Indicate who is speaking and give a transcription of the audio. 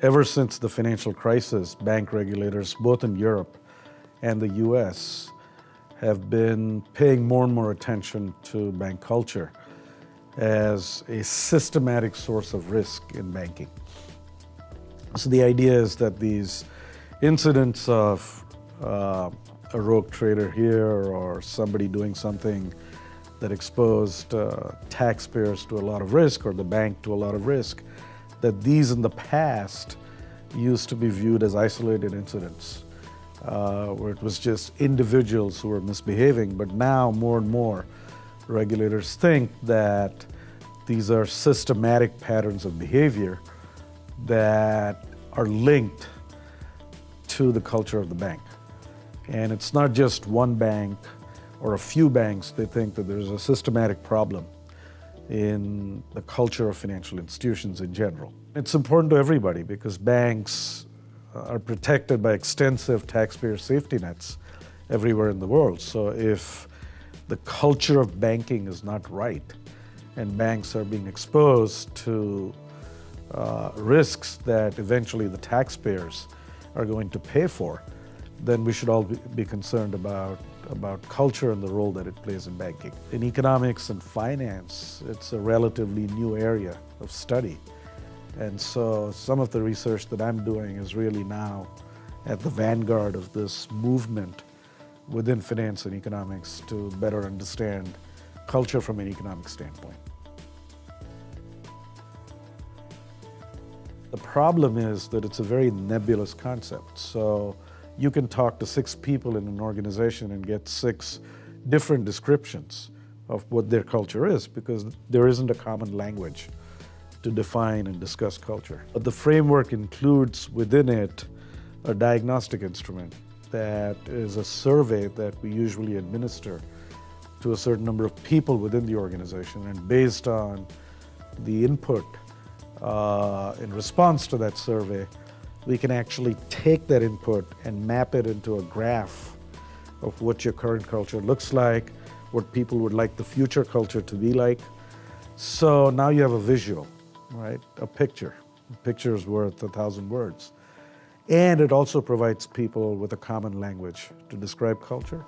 Speaker 1: Ever since the financial crisis, bank regulators, both in Europe and the US, have been paying more and more attention to bank culture as a systematic source of risk in banking. So the idea is that these incidents of a rogue trader here or somebody doing something that exposed taxpayers to a lot of risk or the bank to a lot of risk, that these in the past used to be viewed as isolated incidents where it was just individuals who were misbehaving. But now more and more regulators think that these are systematic patterns of behavior that are linked to the culture of the bank. And it's not just one bank or a few banks. They think that there's a systematic problem in the culture of financial institutions in general. It's important to everybody because banks are protected by extensive taxpayer safety nets everywhere in the world. So if the culture of banking is not right and banks are being exposed to risks that eventually the taxpayers are going to pay for, then we should all be concerned about culture and the role that it plays in banking. In economics and finance, it's a relatively new area of study. And so some of the research that I'm doing is really now at the vanguard of this movement within finance and economics to better understand culture from an economic standpoint. The problem is that it's a very nebulous concept. So you can talk to 6 people in an organization and get 6 different descriptions of what their culture is because there isn't a common language to define and discuss culture. But the framework includes within it a diagnostic instrument that is a survey that we usually administer to a certain number of people within the organization. And based on the input in response to that survey, we can actually take that input and map it into a graph of what your current culture looks like, what people would like the future culture to be like. So now you have a visual, right? A picture. A picture is worth 1,000 words. And it also provides people with a common language to describe culture.